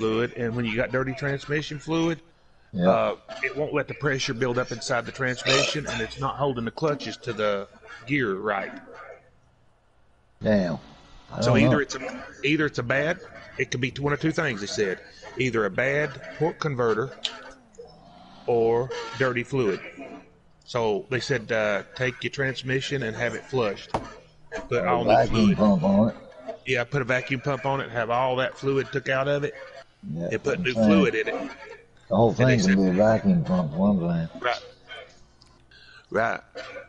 fluid, and when you got dirty transmission fluid, Yeah. it won't let the pressure build up inside the transmission, and it's not holding the clutches to the gear right. Damn. So either it's a bad. It could be one of two things. They said either a bad torque converter or dirty fluid. So they said take your transmission and have it flushed. Put all new vacuum fluid. pump on it. Yeah, put a vacuum pump on it. Have all that fluid took out of it, Yeah, and put new fluid in it. The whole thing can be a vacuum pump, one thing. Right.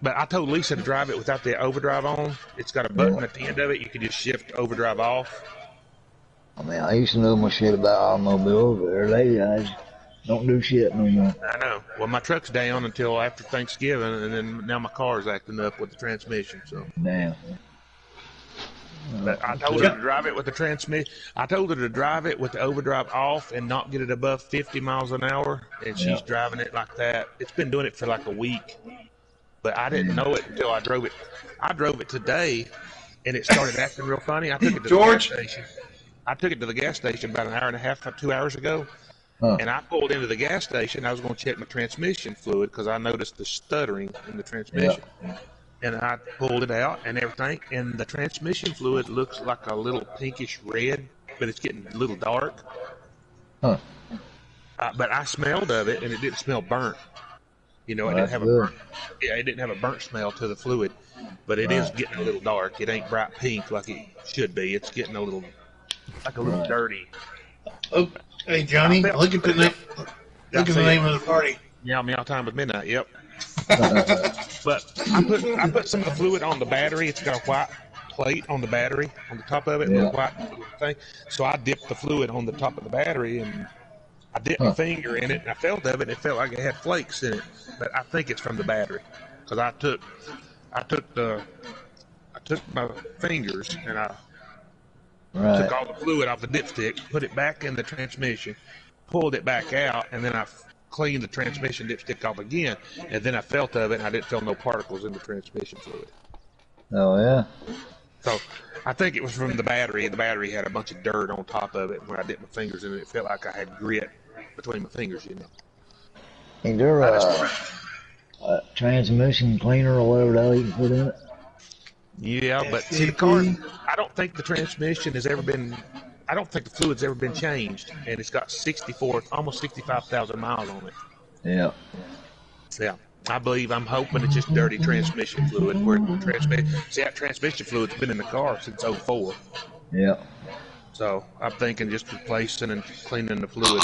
But I told Lisa to drive it without the overdrive on. It's got a button at the end of it. You can just shift overdrive off. I mean, I used to know my shit about automobiles, but they're lady guys don't do shit no more. I know. Well, my truck's down until after Thanksgiving, and then now my car's acting up with the transmission. So. Damn. But I told her to drive it with the transmission. I told her to drive it with the overdrive off and not get it above 50 miles an hour, and she's driving it like that. It's been doing it for like a week, but I didn't know it until I drove it. I drove it today, and it started acting real funny. I took it to the gas station. I took it to the gas station about an hour and a half, 2 hours ago, and I pulled into the gas station. I was going to check my transmission fluid because I noticed the stuttering in the transmission. And I pulled it out and everything, and the transmission fluid looks like a little pinkish red, but it's getting a little dark. But I smelled of it, and it didn't smell burnt. You know, it didn't have a burnt. Yeah, it didn't have a burnt smell to the fluid, but it is getting a little dark. It ain't bright pink like it should be. It's getting a little, like a little dirty. Oh, hey Johnny, look at the name. Look at the name of the party. Yeah, Meow Time with Midnight. Yep. But I put some of the fluid on the battery. It's got a white plate on the battery on the top of it, little white thing. So I dipped the fluid on the top of the battery, and I dipped my finger in it, and I felt of it. And it felt like it had flakes in it, but I think it's from the battery because I took my fingers and I took all the fluid off the dipstick, put it back in the transmission, pulled it back out, and then I cleaned the transmission dipstick off again, and then I felt of it, and I didn't feel no particles in the transmission fluid. Oh, yeah? So I think it was from the battery. The battery had a bunch of dirt on top of it. When I dipped my fingers in it, it felt like I had grit between my fingers, you know. Is there a transmission cleaner or whatever the hell you can put in it? Yeah, but see, the car, I don't think the transmission has ever been... I don't think the fluid's ever been changed, and it's got almost 65,000 miles on it. Yeah. Yeah. I'm hoping it's just dirty transmission fluid. See, that transmission fluid's been in the car since '04. Yeah. So I'm thinking just replacing and cleaning the fluid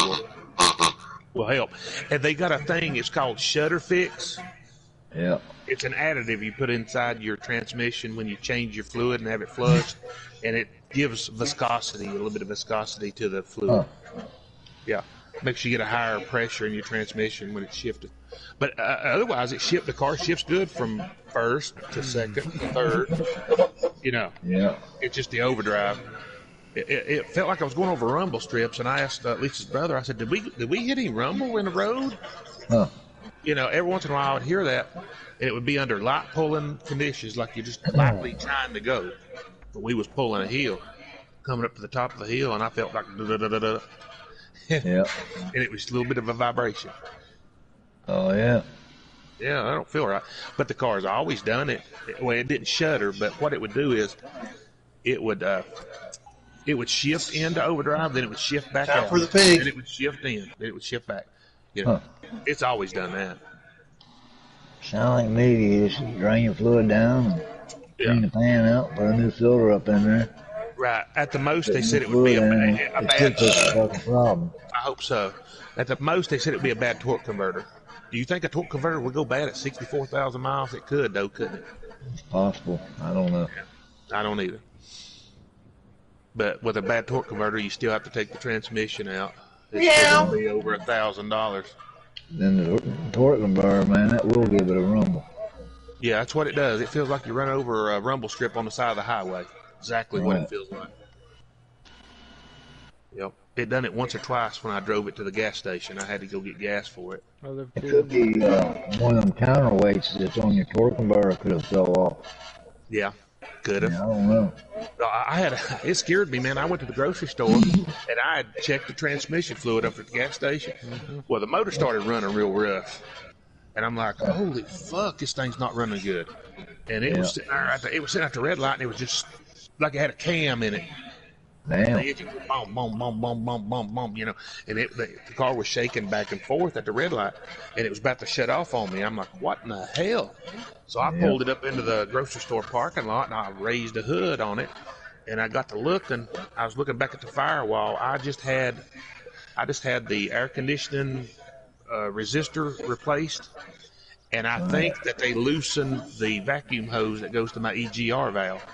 will help. And they got a thing, it's called Shutter Fix. Yeah. It's an additive you put inside your transmission when you change your fluid and have it flushed, and it gives viscosity, a little bit of viscosity to the fluid. Yeah, makes you get a higher pressure in your transmission when it's shifted. But otherwise, the car shifts good from first to second to third. You know, it's just the overdrive. It felt like I was going over rumble strips, and I asked Lisa's brother. I said, "Did we hit any rumble in the road?" You know, every once in a while I would hear that, and it would be under light pulling conditions, like you're just lightly trying to go. But we was pulling a hill, coming up to the top of the hill, and I felt like da-da-da-da-da. And it was a little bit of a vibration. Oh, yeah. Yeah, I don't feel right. But the car's always done it. Well, it didn't shudder, but what it would do is it would shift into overdrive, then it would shift back out. For the pig. Then it would shift in, then it would shift back. You know, it's always done that. Sound like maybe you just drain your fluid down, clean the pan out, put a new filter up in there. Right. At the most, they said it would be a bad problem. I hope so. At the most, they said it would be a bad torque converter. Do you think a torque converter would go bad at 64,000 miles? It could, though, couldn't it? It's possible. I don't know. I don't either. But with a bad torque converter, you still have to take the transmission out. It's still going to be over $1,000. Then the torque converter, man, that will give it a rumble. Yeah, that's what it does. It feels like you run over a rumble strip on the side of the highway. Exactly what it feels like. Yep. It done it once or twice when I drove it to the gas station. I had to go get gas for it. It could be one of them counterweights that's on your torque converter could have fell off. Yeah. could have. Yeah, I don't know. It scared me, man. I went to the grocery store and I had checked the transmission fluid up at the gas station. Well, the motor started running real rough, and I'm like, holy fuck, this thing's not running good. And it was sitting there it was sitting at the red light, and it was just like it had a cam in it. Damn. The engine was boom, boom, boom, boom, boom, boom, boom, you know, and the car was shaking back and forth at the red light, and it was about to shut off on me. I'm like, what in the hell? So I pulled it up into the grocery store parking lot, and I raised the hood on it, and I got to look, and I was looking back at the firewall. I just had the air conditioning resistor replaced, and I think that they loosened the vacuum hose that goes to my EGR valve.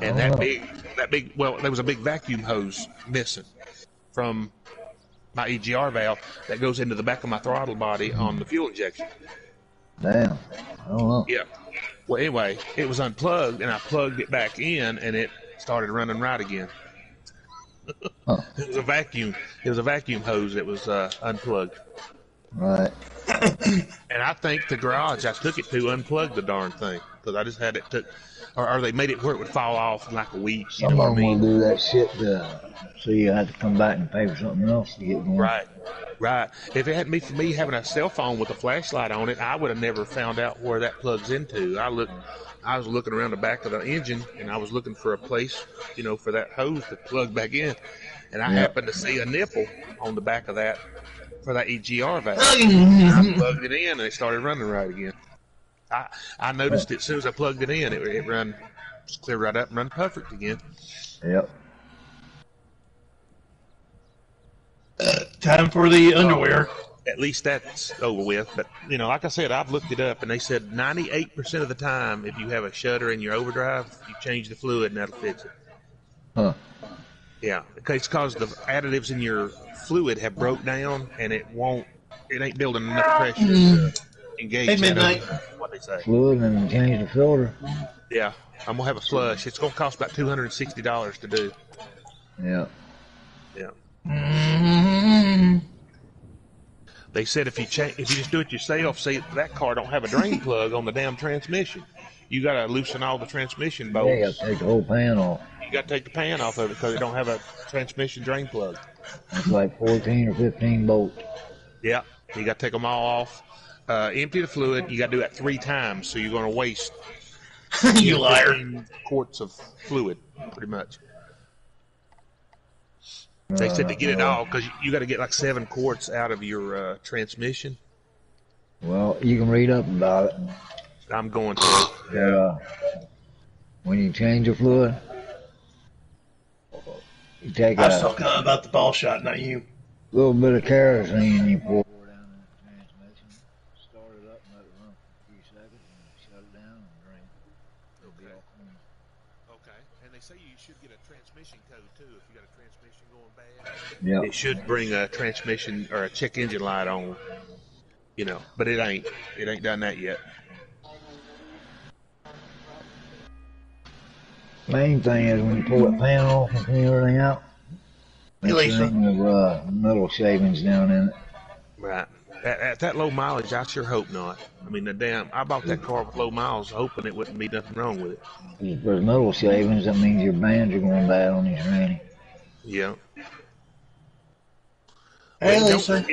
And that big, well, there was a big vacuum hose missing from my EGR valve that goes into the back of my throttle body on the fuel injection. Damn. I don't know. Yeah. Well, anyway, it was unplugged, and I plugged it back in, and it started running right again. Huh. It was a vacuum. It was a vacuum hose that was unplugged. Right. And I think the garage I took it to unplugged the darn thing, because I just had it took. Or they made it where it would fall off in like a week. You know what I mean? Will do that shit so you have to come back and pay for something else to get going. Right. If it hadn't been for me having a cell phone with a flashlight on it, I would have never found out where that plugs into. I was looking around the back of the engine, and I was looking for a place, you know, for that hose to plug back in. And I happened to see a nipple on the back of that for that EGR valve. I plugged it in, and it started running right again. I noticed it as soon as I plugged it in, it ran, just cleared right up and run perfect again. Yep. Time for the underwear. At least that's over with. But, you know, like I said, I've looked it up, and they said 98% of the time, if you have a shutter in your overdrive, you change the fluid, and that'll fix it. Huh. Yeah, it's because the additives in your fluid have broke down, and it ain't building enough pressure to engage. Hey, Midnight. What they say. Fluid and change the filter. Yeah, I'm gonna have a flush. It's gonna cost about $260 to do. Yeah. Yeah. Mm-hmm. They said if you just do it yourself, see that car don't have a drain plug on the damn transmission. You gotta loosen all the transmission bolts. Yeah, you gotta take the whole pan off. You gotta take the pan off of it because it don't have a transmission drain plug. It's like 14 or 15 bolts. Yeah, you gotta take them all off. Empty the fluid. You gotta do that 3 times, so you're gonna waste You liar. 15 quarts of fluid, pretty much. They said to get it all, because you got to get like 7 quarts out of your transmission. Well, you can read up about it. I'm going to. When you change the fluid, you take I was talking about the ball shot, not you. a little bit of kerosene and you pour it down in the transmission, start it up and let it run for a few seconds, and shut it down and drain. It'll be all clean. Okay, and they say you should get a transmission code too if you got a transmission going bad. Yeah. It should bring a transmission or a check engine light on, you know, but it ain't. It ain't done that yet. Main thing is when you pull that pan off and clean everything out, Hey, make Lisa. sure there ain't no metal shavings down in it. Right. At that low mileage, I sure hope not. I mean, I bought that car with low miles hoping it wouldn't be nothing wrong with it. If there's metal shavings, that means your bands are going bad on these granny. Yeah. Hey, Well, Lisa.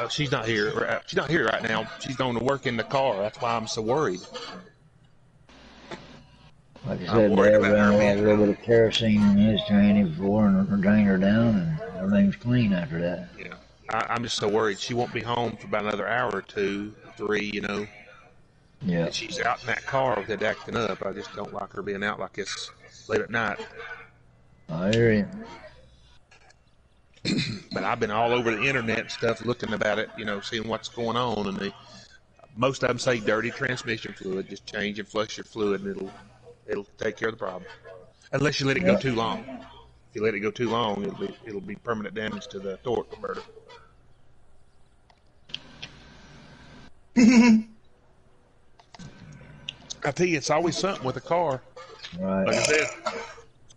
she's not here. She's not here right now. She's going to work in the car. That's why I'm so worried. Like I I'm said, worried Dad about her ran being a little bit of kerosene in his tranny before and drained her down, and everything's clean after that. Yeah. I'm just so worried. She won't be home for about another hour or 2, 3, you know. Yeah. And she's out in that car with it acting up. I just don't like her being out like this late at night. I hear you. But I've been all over the internet and stuff looking about it, you know, seeing what's going on. And most of them say dirty transmission fluid. Just change and flush your fluid, and it'll take care of the problem. Unless you let it go too long. If you let it go too long, it'll be permanent damage to the torque converter. I tell you, it's always something with a car. Right. Like I said,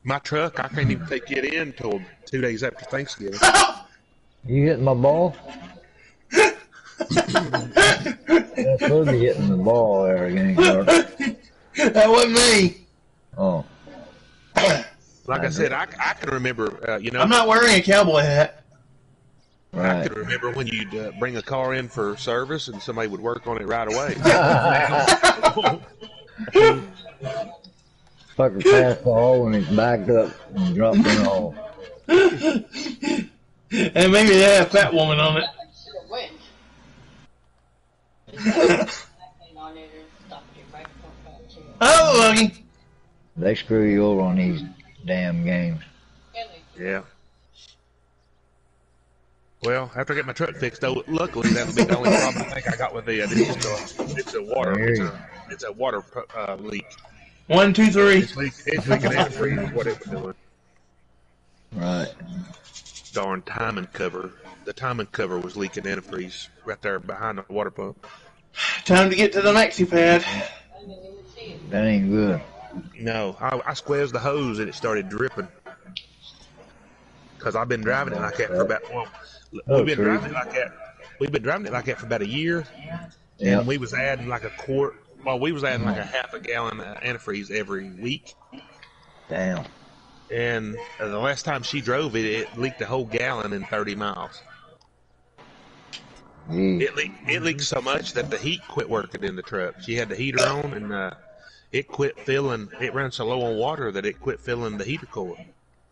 my truck, I can't even take it in until 2 days after Thanksgiving. You hitting my ball? That's supposed to be hitting the ball there again, Clark. That wasn't me. Oh. Like I said, I can remember, you know. I'm not wearing a cowboy hat. Right. I can remember when you'd bring a car in for service and somebody would work on it right away. Fucker passed the hole and he's backed up and dropped in the hole. And maybe they had a fat woman on it. Oh, Lucky. They screw you over on these damn games. Yeah. Well, after I get my truck fixed, though, luckily that'll be the only problem I think I got with it. It's a water leak. 1, 2, 3. It's leaking antifreeze is what it was doing. Right. Darn timing cover. The timing cover was leaking antifreeze right there behind the water pump. Time to get to the maxi pad. That ain't good. No, I squeezed the hose and it started dripping. Because I've been driving it like that for about, we've been driving it like that for about a year. And we was adding like a quart, we was adding like a half a gallon of antifreeze every week. Damn. And the last time she drove it, it leaked a whole gallon in 30 miles. It leaked so much that the heat quit working in the truck. She had the heater on, and it quit filling. It ran so low on water that it quit filling the heater core.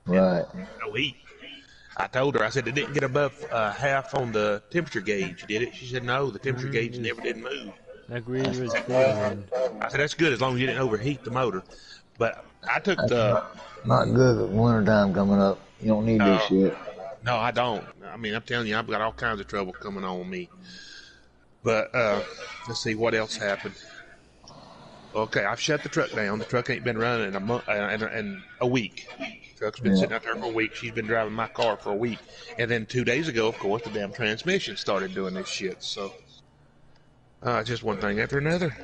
Right. No heat. I told her, I said, it didn't get above half on the temperature gauge, did it? She said, no, the temperature gauge never did move. That greaser is good. I said, that's good as long as you didn't overheat the motor. But I took the... Not good with wintertime coming up. You don't need this shit. No, I don't. I mean, I'm telling you, I've got all kinds of trouble coming on with me. But let's see what else happened. Okay, I've shut the truck down. The truck ain't been running in a month and a week. The truck's been sitting out there for a week. She's been driving my car for a week. And then 2 days ago, of course, the damn transmission started doing this shit. So just one thing after another.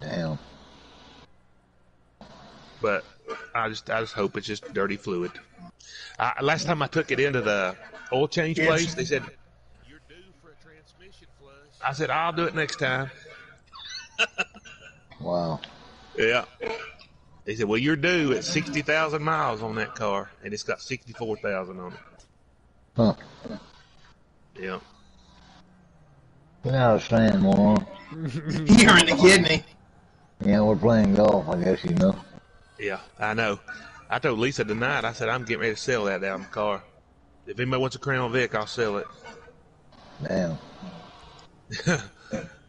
Damn. But I just hope it's just dirty fluid. Last time I took it into the oil change place, they said, you're due for a transmission flush. I said, I'll do it next time. Wow. Yeah. They said, well, you're due at 60,000 miles on that car, and it's got 64,000 on it. Huh. Yeah. Get out of stand, moron. You're in the kidney. Yeah, we're playing golf, I guess you know. Yeah, I know. I told Lisa tonight, I said, I'm getting ready to sell that damn car. If anybody wants a Crown Vic, I'll sell it. Damn.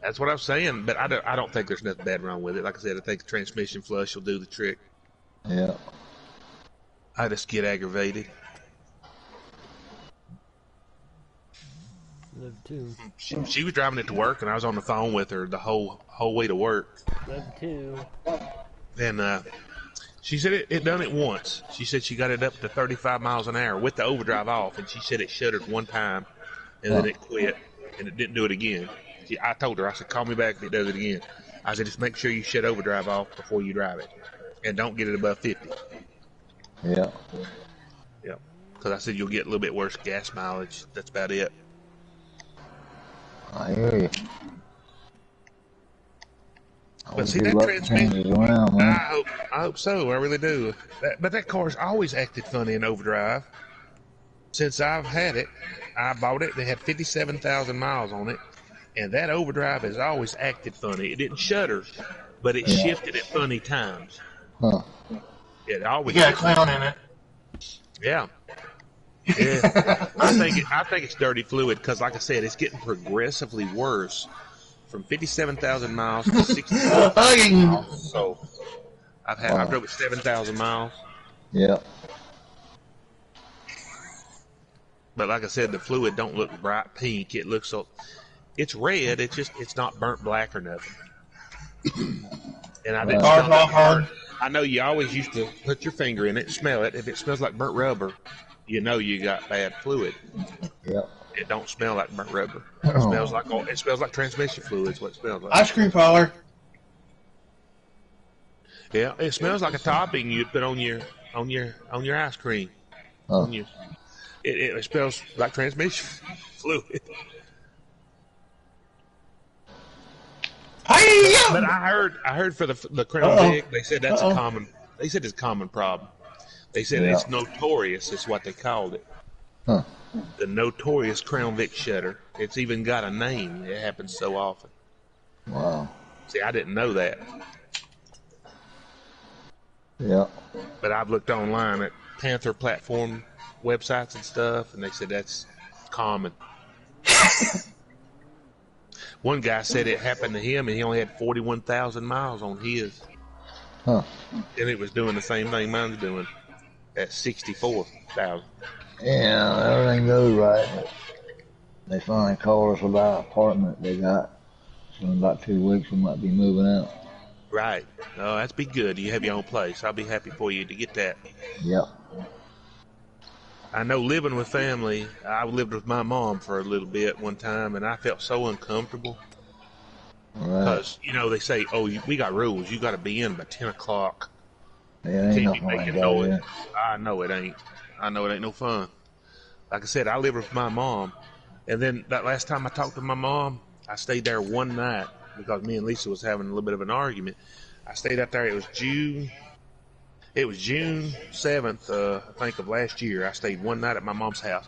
That's what I'm saying, but I don't think there's nothing bad wrong with it. Like I said, I think the transmission flush will do the trick. Yeah. I just get aggravated. Live too. She was driving it to work, and I was on the phone with her the whole way to work. Live too. And she said it done it once. She said she got it up to 35 miles an hour with the overdrive off, and she said it shuttered one time, and then it quit, and it didn't do it again. I told her, I said, call me back if it does it again. I said, just make sure you shut overdrive off before you drive it, and don't get it above 50. Yeah. Yeah, because I said you'll get a little bit worse gas mileage. That's about it. I hear you. But see, that transmission, around, I hope so. I really do. But that car's always acted funny in overdrive. Since I've had it, I bought it. They had 57,000 miles on it. And that overdrive has always acted funny. It didn't shudder, but it shifted at funny times. Huh. It always. You got a clown in it. Yeah. Yeah. I think it's dirty fluid because, like I said, it's getting progressively worse from 57,000 miles to 60,000 miles. So I've drove it 7,000 miles. Yeah. But like I said, the fluid don't look bright pink. It looks so. It's red. It's not burnt black or nothing. And I didn't smell that hard. I know you always used to put your finger in it, smell it. If it smells like burnt rubber, you know you got bad fluid. Yep. It don't smell like burnt rubber. It smells like transmission fluid. Is what it smells like. Ice cream parlor. Yeah, it smells like a topping you'd put on your ice cream. Oh. It smells like transmission fluid. Hey, But I heard for the Crown Vic, they said that's a common. They said it's a common problem. They said it's notorious. Is what they called it. Huh. The notorious Crown Vic shutter. It's even got a name. It happens so often. Wow. See, I didn't know that. Yeah. But I've looked online at Panther platform websites and stuff, and they said that's common. One guy said it happened to him, and he only had 41,000 miles on his. Huh. And it was doing the same thing mine's doing at 64,000. Yeah, everything goes right. But they finally called us about an apartment they got. So in about 2 weeks we might be moving out. Right. Oh, that's be good. You have your own place. I'll be happy for you to get that. Yep. I know living with family, I lived with my mom for a little bit one time, and I felt so uncomfortable. Because, you know, they say, oh, we got rules. You got to be in by 10 o'clock. Yeah, ain't Can't be nothing like making noise. that. I know it ain't. I know it ain't no fun. Like I said, I lived with my mom. And then that last time I talked to my mom, I stayed there one night because me and Lisa was having a little bit of an argument. I stayed out there. It was June 7th, I think, of last year. I stayed one night at my mom's house.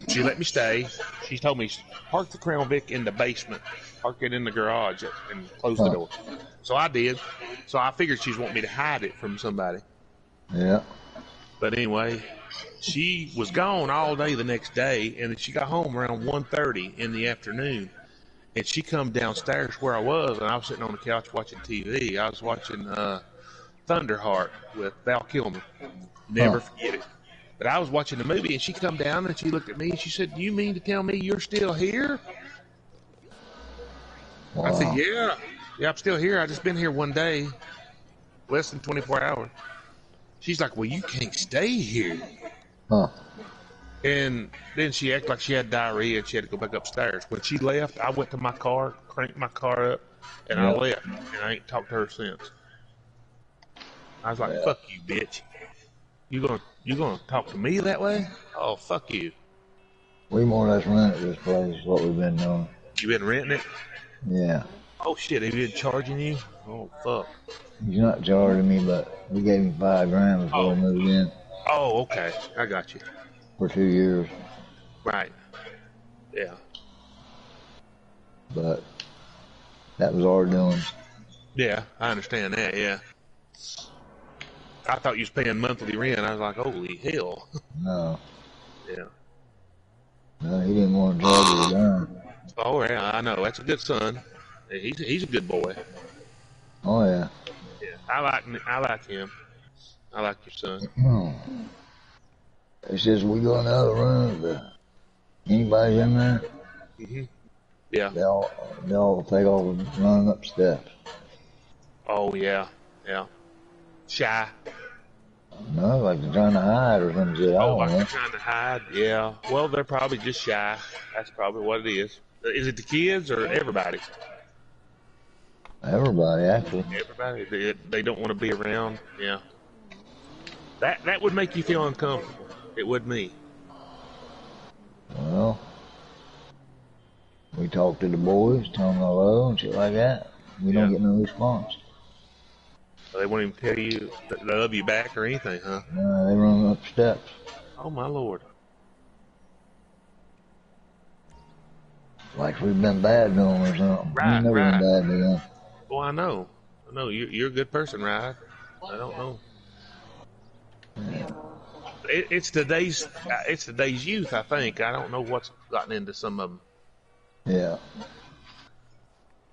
She let me stay. She told me, park the Crown Vic in the basement, park it in the garage, and close the door. So I did. So I figured she's wanting me to hide it from somebody. Yeah. But anyway, she was gone all day the next day, and she got home around 1:30 in the afternoon. And she come downstairs where I was, and I was sitting on the couch watching TV. I was watching Thunderheart with Val Kilmer. Never forget it. But I was watching the movie, and she come down, and she looked at me, and she said, "Do you mean to tell me you're still here?" Wow. I said, "Yeah. Yeah, I'm still here. I just been here one day, less than 24 hours." She's like, "Well, you can't stay here." Huh. And then she acted like she had diarrhea, and she had to go back upstairs. When she left, I went to my car, cranked my car up, and I left. And I ain't talked to her since. I was like, "Fuck you, bitch. You gonna talk to me that way? Oh, fuck you." We more or less rented this place, is what we've been doing. You been renting it? Yeah. Oh shit, have you been charging you? Oh fuck. He's not charging me, but he gave me $5,000 before we moved in Oh, okay. I got you. for 2 years. Right. Yeah. But that was our doing. Yeah, I understand that, yeah. I thought you was paying monthly rent. I was like, holy hell. No. Yeah. No, he didn't want to charge us a dime. Oh, yeah, I know. That's a good son. He's a good boy. Oh, yeah. Yeah, I like him. I like your son. It's just we go in the other room, but anybody's in there, Mm-hmm. Yeah. they all take off and run up steps. Oh, yeah. Yeah. Shy. No, like they're trying to hide or something. Shit. I Oh, don't like know. they're trying to hide? Yeah. Well, they're probably just shy. That's probably what it is. Is it the kids or everybody? Everybody, actually. Everybody. They don't want to be around. Yeah. That would make you feel uncomfortable. It would me. Well, we talk to the boys, tell them hello and shit like that. We don't get no response. They won't even tell you that they love you back or anything, huh? No, they run up steps. Oh, my Lord. Like we've been bad to them or something. Right, We've never right. been bad to them. Oh, I know. You're a good person, right? I don't know. Yeah. It's today's youth, I think. I don't know what's gotten into some of them. Yeah.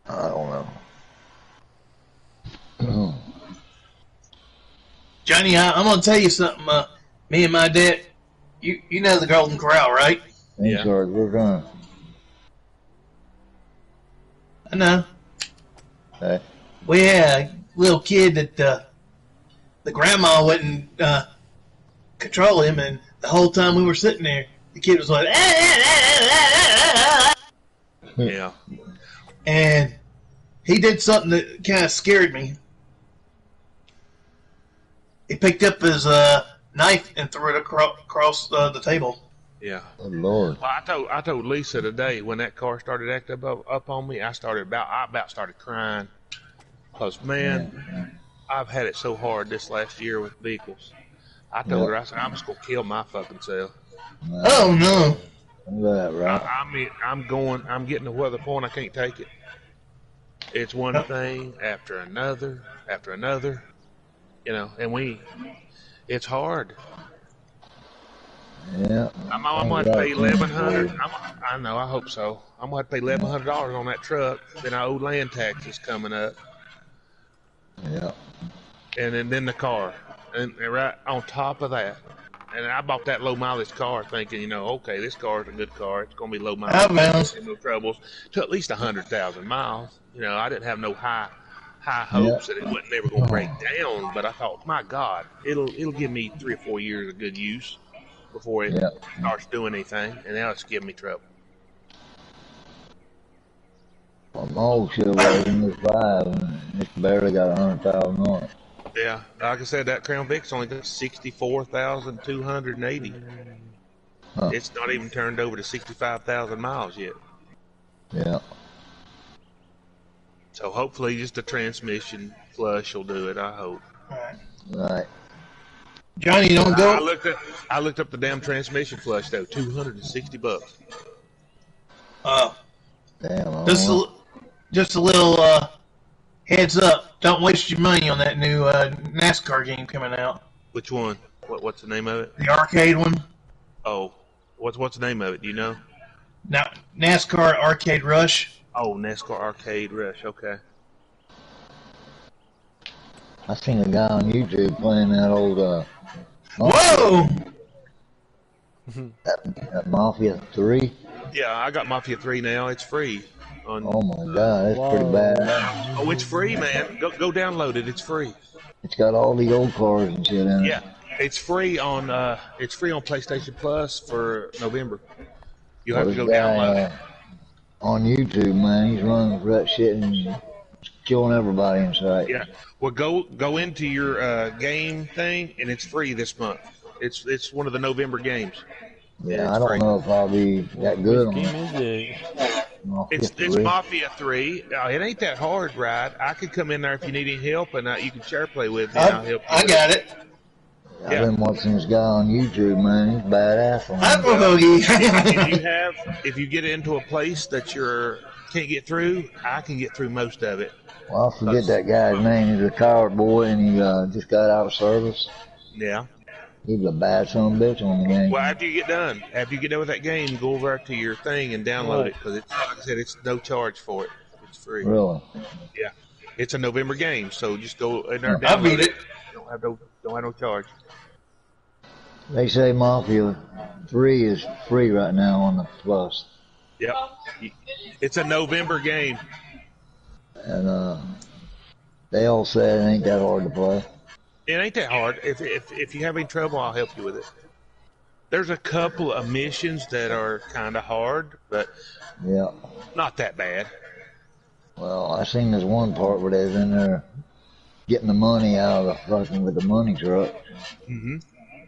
I don't know. Johnny, I'm gonna tell you something. Me and my dad, you know the Golden Corral, right? Ain't charged. We're gone. I know. Hey. We had a little kid that the grandma wouldn't control him, and the whole time we were sitting there, the kid was like, Yeah. and he did something that kind of scared me. He picked up his knife and threw it across the table. Yeah. Oh, Lord. Well, I told Lisa today when that car started acting up on me, I about started crying. Cause man, I've had it so hard this last year with vehicles. I told her, I said, I'm just gonna kill my fucking self. Oh no. That right. I mean, I'm getting to the point I can't take it. It's one thing after another, you know, and it's hard. Yeah. I'm gonna have to pay $1,100. I know, I hope so. I'm gonna have to pay $1,100 on that truck. Then I owe land taxes coming up, Yeah. and then the car, and right on top of that. And I bought that low mileage car thinking, you know, okay, this car is a good car. It's gonna be low mileage, no troubles, to at least 100,000 miles. You know, I didn't have no high hopes that it wasn't never gonna break down. But I thought, my God, it'll give me 3 or 4 years of good use before it starts doing anything, and now it's giving me trouble. Well, my old Chevrolet in this 5, and it's barely got 100,000 on it. Yeah, like I said, that Crown Vic's only got 64,280. Huh. It's not even turned over to 65,000 miles yet. Yeah. So hopefully, just a transmission flush will do it. I hope. Right. Johnny, don't go. I looked up the damn transmission flush though. $260. Damn. Just a little heads up. Don't waste your money on that new NASCAR game coming out. Which one? What's the name of it? The arcade one. Oh, what's the name of it? Do you know? Now, NASCAR Arcade Rush. Oh, NASCAR Arcade Rush. Okay. I seen a guy on YouTube playing that old Whoa! that Mafia 3. Yeah, I got Mafia 3 now. It's free. Oh my God, that's pretty bad. Oh, it's free, man. Go download it. It's free. It's got all the old cars and shit in it. Yeah, it's free on PlayStation Plus for November. You have to go download it. On YouTube, man, he's running for that shit and killing everybody in sight. Yeah. Well, go into your game thing, and it's free this month. It's one of the November games. Yeah, I don't know if I'll be that good on What game it. is it? It's Mafia 3. It ain't that hard, right? I could come in there if you need any help, and you can share play with me. I'll help you. I got it. I've been watching this guy on YouTube, man. He's badass on I'm it. If you get into a place that you can't get through, I can get through most of it. Well, I forget that guy's name. He's a cowboy, and he just got out of service. Yeah. He's a bad son of a bitch on the game. Well, after you get done with that game, go over to your thing and download it, because it's, like I said, it's no charge for it. It's free. Really? Yeah. It's a November game, so just go in there and I download beat it. it. Don't have no charge. They say Mafia 3 is free right now on the Plus. Yep. It's a November game. And they all say it ain't that hard to play. It ain't that hard. If you have any trouble, I'll help you with it. There's a couple of missions that are kind of hard, but Yeah. not that bad. Well, I seen this one part where they was in there getting the money out of the fucking with the money truck. Mm-hmm.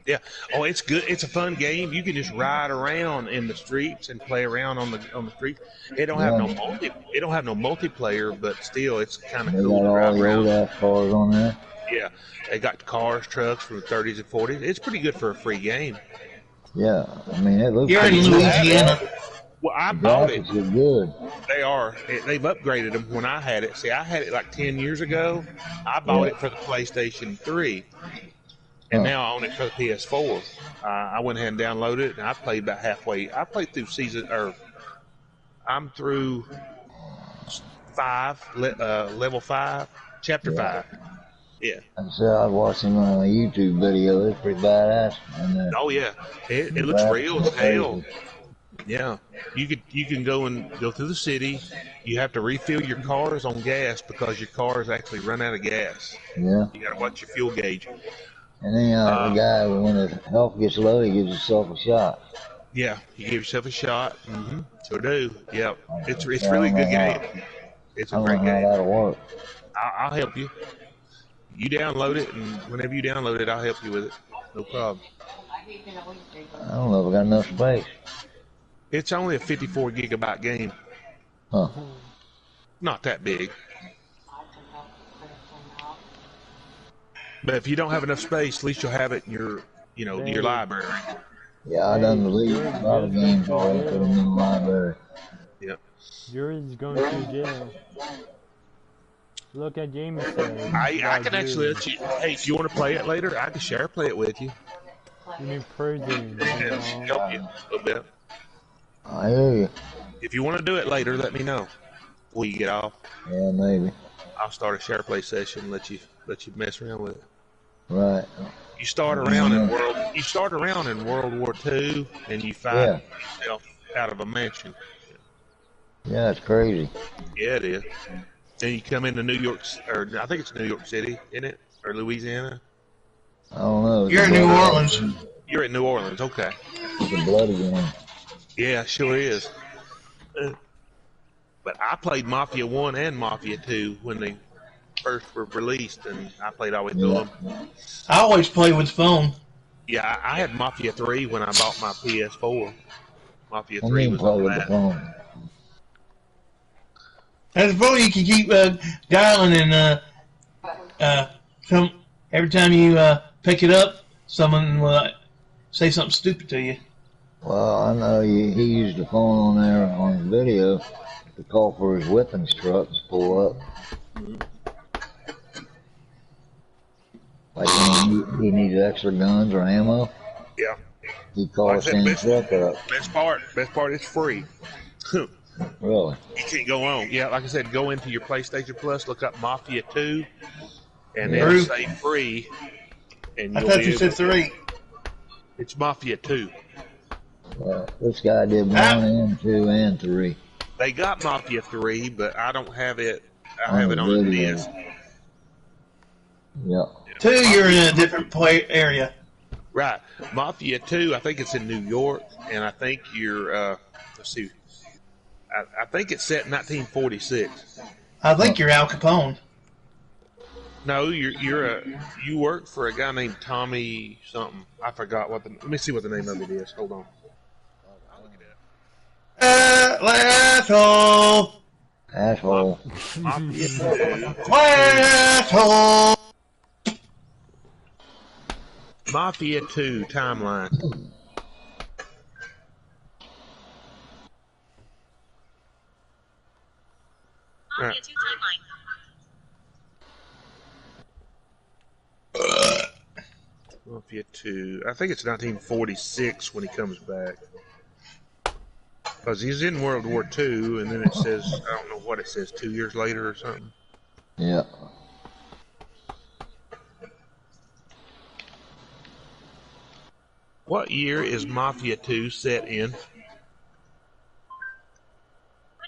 Yeah. Oh, it's good. It's a fun game. You can just ride around in the streets and play around on the streets. It don't have no multiplayer, but still, it's kind of They cool got to all ride the old around. ass cars on there. Yeah. They got cars, trucks from the 30s and 40s. It's pretty good for a free game. Yeah, I mean it looks You're in pretty good. Louisiana. Well, I bought it. Graphics look good. They are. They've upgraded them when I had it. See, I had it like 10 years ago. I bought it for the PlayStation 3, and now I own it for the PS4. I went ahead and downloaded it, and I played about halfway. I played through I'm through 5, level 5, chapter 5. Yeah. I said I was watching a YouTube video. It's pretty badass. And, Oh yeah. It looks real as hell. Yeah, you can go through the city. You have to refill your cars on gas because your cars actually run out of gas. Yeah. You got to watch your fuel gauge. And then the guy, when his health gets low, he gives himself a shot. Yeah, you give yourself a shot. Mm-hmm. Sure do. Yeah, it's really a good game. It's a great I don't know how game. that'll work. I'll help you. You download it, and whenever you download it, I'll help you with it. No problem. I don't know if I got enough space. It's only a 54 gigabyte game. Huh. Not that big. But if you don't have enough space, at least you'll have it in your, your library. Yeah, I done deleted a lot of games already, put them in the library. Yeah. Yours is going to jail. Look at Jamie said. I can actually let you. Hey, if you want to play it later, I can play it with you. You mean prison? And help you a little bit. I hear you. If you want to do it later, let me know. Will you get off? Yeah, maybe. I'll start a share play session and let you mess around with it. Right. You start around in World War II and you fight yourself out of a mansion. Yeah, it's crazy. Yeah, it is. Then you come into New York, or I think it's New York City, isn't it? Or Louisiana? I don't know. You're in New Orleans. You're in New Orleans, okay. It's a bloody one. Yeah, sure is. But I played Mafia 1 and Mafia 2 when they first were released, and I played all the way through them. I always play with the phone. Yeah, I had Mafia 3 when I bought my PS4. Mafia I 3 mean, was play on with the that. phone. As a phone, you can keep dialing, and every time you pick it up, someone will say something stupid to you. Well, I know he used the phone on there on his video to call for his weapons truck to pull up. Like when he needed extra guns or ammo. Yeah. He called Sam's truck up. Best part is free. Really? You can't go wrong. Yeah, like I said, go into your PlayStation Plus, look up Mafia 2, and Yeah. it'll say free. And I you'll thought be you able said to- 3. It's Mafia 2. Well, this guy did 1 and 2 and 3. They got Mafia 3, but I don't have it. I On have the it on a video. disc. Yeah. 2, you're in a different area. Right. Mafia 2, I think it's in New York, and I think you're, let's see, I think it's set in 1946. I think you're Al Capone. No, you work for a guy named Tommy something. I forgot let me see what the name of it is. Hold on. I'll look it up. Asshole! Asshole. Mafia 2. Asshole! Mafia 2 timeline. Mafia 2 timeline. Mafia 2. I think it's 1946 when he comes back. Because he's in World War II, and then it says, I don't know what it says, 2 years later or something. Yeah. What year is Mafia 2 set in? What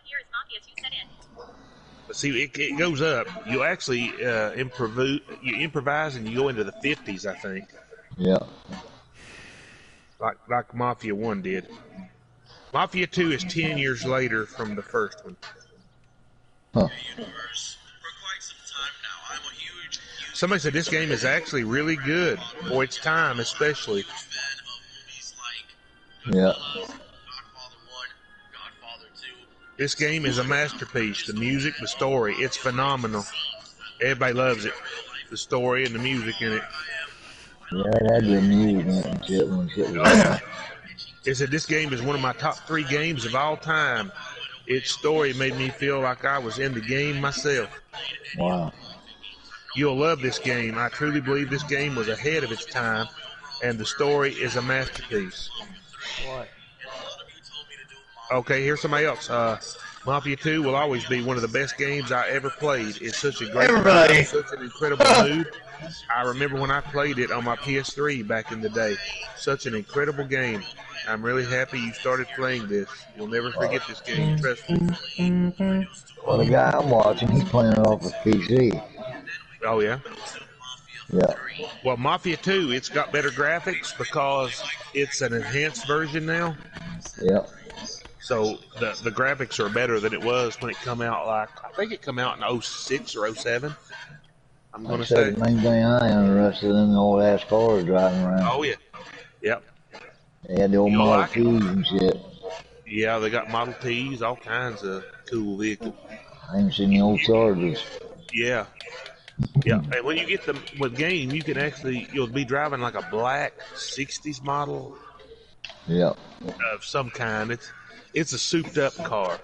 year is Mafia 2 set in? See, it goes up. You actually improvise and you go into the 50s, I think. Yeah. Like Mafia 1 did. Mafia 2 is 10 years later from the first one. Huh. Somebody said this game is actually really good for its time, especially. Yeah. This game is a masterpiece. The music, the story, it's phenomenal. Everybody loves it. The story and the music in it. Yeah, it had good music in it and shit when shit was They said this game is one of my top 3 games of all time. Its story made me feel like I was in the game myself. Wow. You'll love this game. I truly believe this game was ahead of its time, and the story is a masterpiece. What? Okay, here's somebody else. Mafia 2 will always be one of the best games I ever played. It's such a great Everybody. game, such an incredible mood. I remember when I played it on my PS3 back in the day. Such an incredible game. I'm really happy you started playing this. You'll never forget this game, trust me. Well, the guy I'm watching, he's playing it off his PC. Oh, yeah? Yeah. Well, Mafia 2, it's got better graphics because it's an enhanced version now. Yeah. So the graphics are better than it was when it come out. I think it come out in 06 or 07. I'm Like going I to said, say. the main thing I ain't interested in the old ass cars driving around. Oh, yeah. Yep. They had the old You'll Model like it. T's and shit. Yeah, they got Model Ts, all kinds of cool vehicles. I ain't seen the old Chargers. Yeah. Yeah, and when you get them with game, you can actually you'll be driving like a black '60s model Yeah. of some kind. It's a souped up car.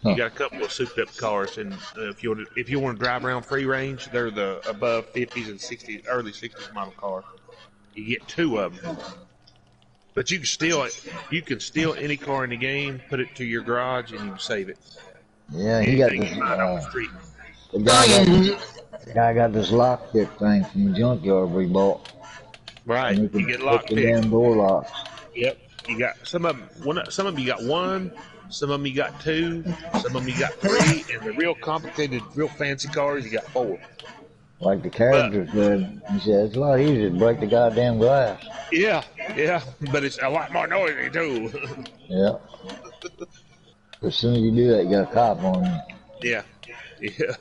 You Huh. got a couple of souped up cars, and if you want to drive around free range, they're the above 50s and 60s, early 60s model car. You get two of them, but you can steal any car in the game, put it to your garage, and you can save it. Yeah, he got Anything this. you find off the street. The guy got this lockpick thing from the junkyard we bought, Right, and he you can get pick the lockpick. damn door locks. Yep, you got some of them. Some of them you got one, some of them you got two, some of them you got three, and the real complicated, real fancy cars you got four. Like the But character said, he said it's a lot easier to break the goddamn glass. yeah, but it's a lot more noisy too. Yeah. As soon as you do that, you got a cop on you. Yeah.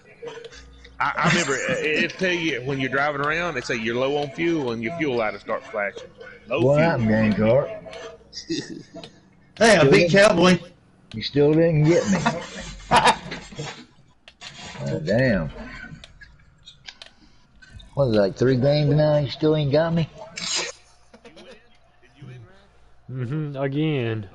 I remember it tell you when you're driving around, it say you're low on fuel and your fuel light will start flashing. Low What fuel. happened, gang cart? Hey, I beat Cowboy. You still didn't get me. Oh, damn. What is it, like 3 games now? You still ain't got me? Again.